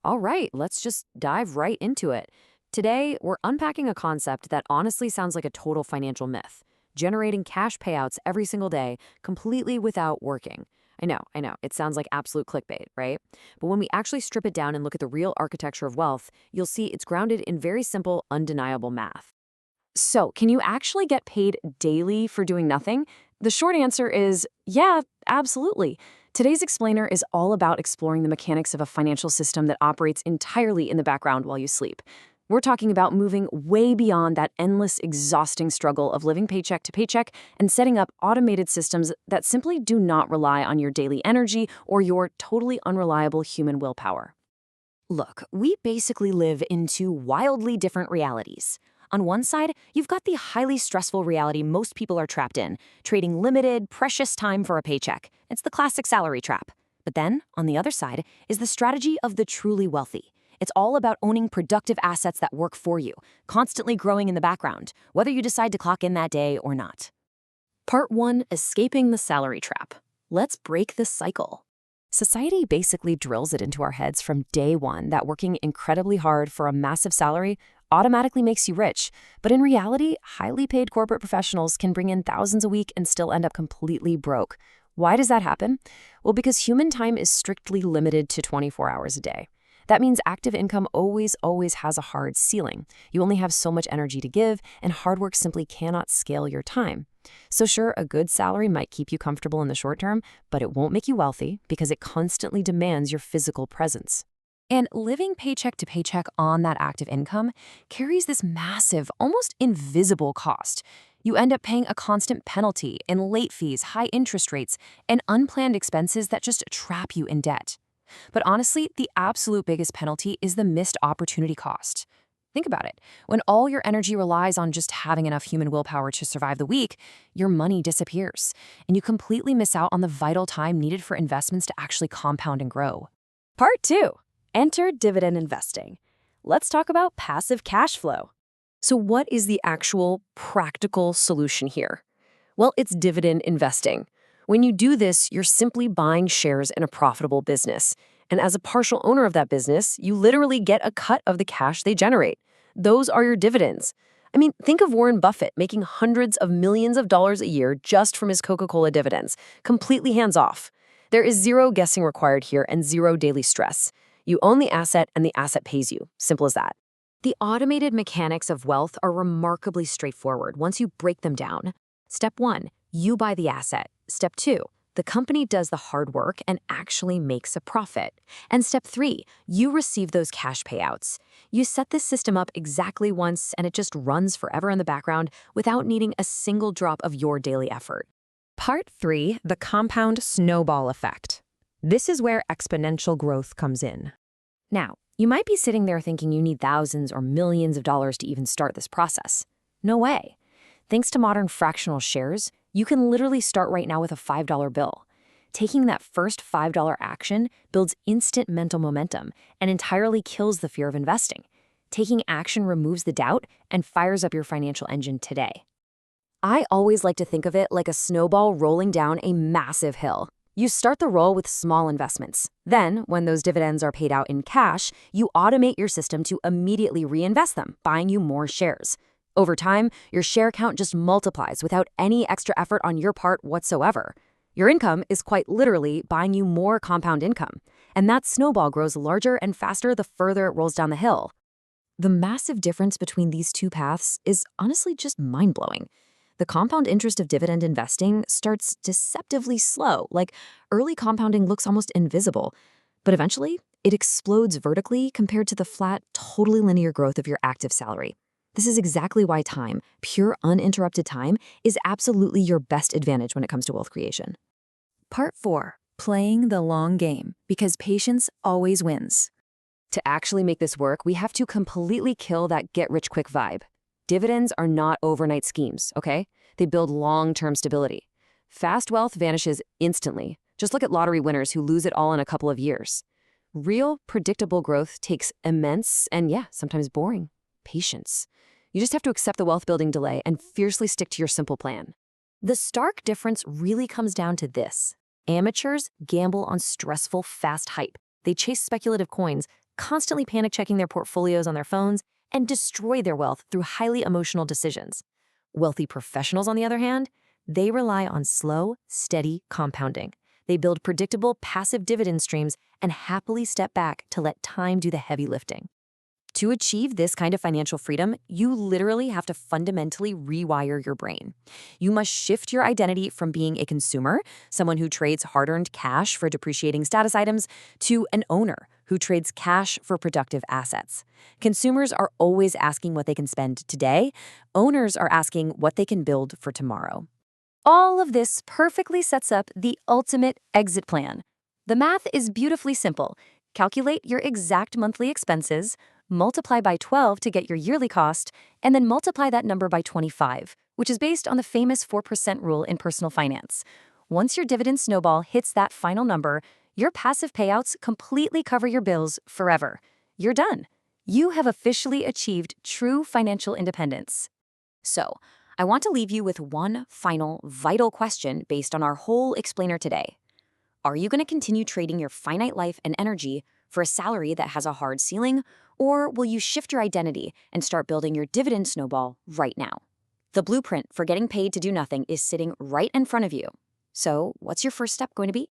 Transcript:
All right, let's just dive right into it. Today, we're unpacking a concept that honestly sounds like a total financial myth, generating cash payouts every single day completely without working. I know, it sounds like absolute clickbait, right? But when we actually strip it down and look at the real architecture of wealth, you'll see it's grounded in very simple, undeniable math. So, can you actually get paid daily for doing nothing? The short answer is yeah, absolutely. Today's explainer is all about exploring the mechanics of a financial system that operates entirely in the background while you sleep. We're talking about moving way beyond that endless, exhausting struggle of living paycheck to paycheck and setting up automated systems that simply do not rely on your daily energy or your totally unreliable human willpower. Look, we basically live in two wildly different realities. On one side, you've got the highly stressful reality most people are trapped in, trading limited, precious time for a paycheck. It's the classic salary trap. But then, on the other side, is the strategy of the truly wealthy. It's all about owning productive assets that work for you, constantly growing in the background, whether you decide to clock in that day or not. Part 1, Escaping the Salary Trap. Let's break the cycle. Society basically drills it into our heads from day one that working incredibly hard for a massive salary automatically makes you rich. But in reality, highly paid corporate professionals can bring in thousands a week and still end up completely broke. Why does that happen? Well, because human time is strictly limited to 24 hours a day. That means active income always has a hard ceiling. You only have so much energy to give, and hard work simply cannot scale your time. So sure, a good salary might keep you comfortable in the short term, but it won't make you wealthy because it constantly demands your physical presence. And living paycheck to paycheck on that active income carries this massive, almost invisible cost. You end up paying a constant penalty in late fees, high interest rates, and unplanned expenses that just trap you in debt. But honestly, the absolute biggest penalty is the missed opportunity cost. Think about it. When all your energy relies on just having enough human willpower to survive the week, your money disappears, and you completely miss out on the vital time needed for investments to actually compound and grow. Part 2. Enter dividend investing. Let's talk about passive cash flow. So what is the actual practical solution here? Well, it's dividend investing. When you do this, you're simply buying shares in a profitable business. And as a partial owner of that business, you literally get a cut of the cash they generate. Those are your dividends. I mean, think of Warren Buffett making hundreds of millions of dollars a year just from his Coca-Cola dividends, completely hands-off. There is zero guessing required here and zero daily stress. You own the asset and the asset pays you. Simple as that. The automated mechanics of wealth are remarkably straightforward once you break them down. Step 1, you buy the asset. Step 2, the company does the hard work and actually makes a profit. And step 3, you receive those cash payouts. You set this system up exactly once and it just runs forever in the background without needing a single drop of your daily effort. Part 3, the compound snowball effect. This is where exponential growth comes in. Now, you might be sitting there thinking you need thousands or millions of dollars to even start this process. No way. Thanks to modern fractional shares, you can literally start right now with a $5 bill. Taking that first $5 action builds instant mental momentum and entirely kills the fear of investing. Taking action removes the doubt and fires up your financial engine today. I always like to think of it like a snowball rolling down a massive hill. You start the roll with small investments. Then, when those dividends are paid out in cash, you automate your system to immediately reinvest them, buying you more shares. Over time, your share count just multiplies without any extra effort on your part whatsoever. Your income is quite literally buying you more compound income, and that snowball grows larger and faster the further it rolls down the hill. The massive difference between these two paths is honestly just mind-blowing. The compound interest of dividend investing starts deceptively slow, like early compounding looks almost invisible, but eventually it explodes vertically compared to the flat, totally linear growth of your active salary. This is exactly why time, pure uninterrupted time, is absolutely your best advantage when it comes to wealth creation. Part 4, playing the long game, because patience always wins. To actually make this work, we have to completely kill that get-rich-quick vibe. Dividends are not overnight schemes, okay? They build long-term stability. Fast wealth vanishes instantly. Just look at lottery winners who lose it all in a couple of years. Real, predictable growth takes immense and, yeah, sometimes boring patience. You just have to accept the wealth-building delay and fiercely stick to your simple plan. The stark difference really comes down to this. Amateurs gamble on stressful, fast hype. They chase speculative coins, constantly panic checking their portfolios on their phones, and destroy their wealth through highly emotional decisions. Wealthy professionals, on the other hand, they rely on slow, steady compounding. They build predictable, passive dividend streams and happily step back to let time do the heavy lifting. To achieve this kind of financial freedom, you literally have to fundamentally rewire your brain. You must shift your identity from being a consumer, someone who trades hard-earned cash for depreciating status items, to an owner who trades cash for productive assets. Consumers are always asking what they can spend today. Owners are asking what they can build for tomorrow. All of this perfectly sets up the ultimate exit plan. The math is beautifully simple. Calculate your exact monthly expenses, multiply by 12 to get your yearly cost, and then multiply that number by 25, which is based on the famous 4% rule in personal finance. Once your dividend snowball hits that final number, your passive payouts completely cover your bills forever. You're done. You have officially achieved true financial independence. So, I want to leave you with one final vital question based on our whole explainer today. Are you going to continue trading your finite life and energy for a salary that has a hard ceiling, or will you shift your identity and start building your dividend snowball right now? The blueprint for getting paid to do nothing is sitting right in front of you. So, what's your first step going to be?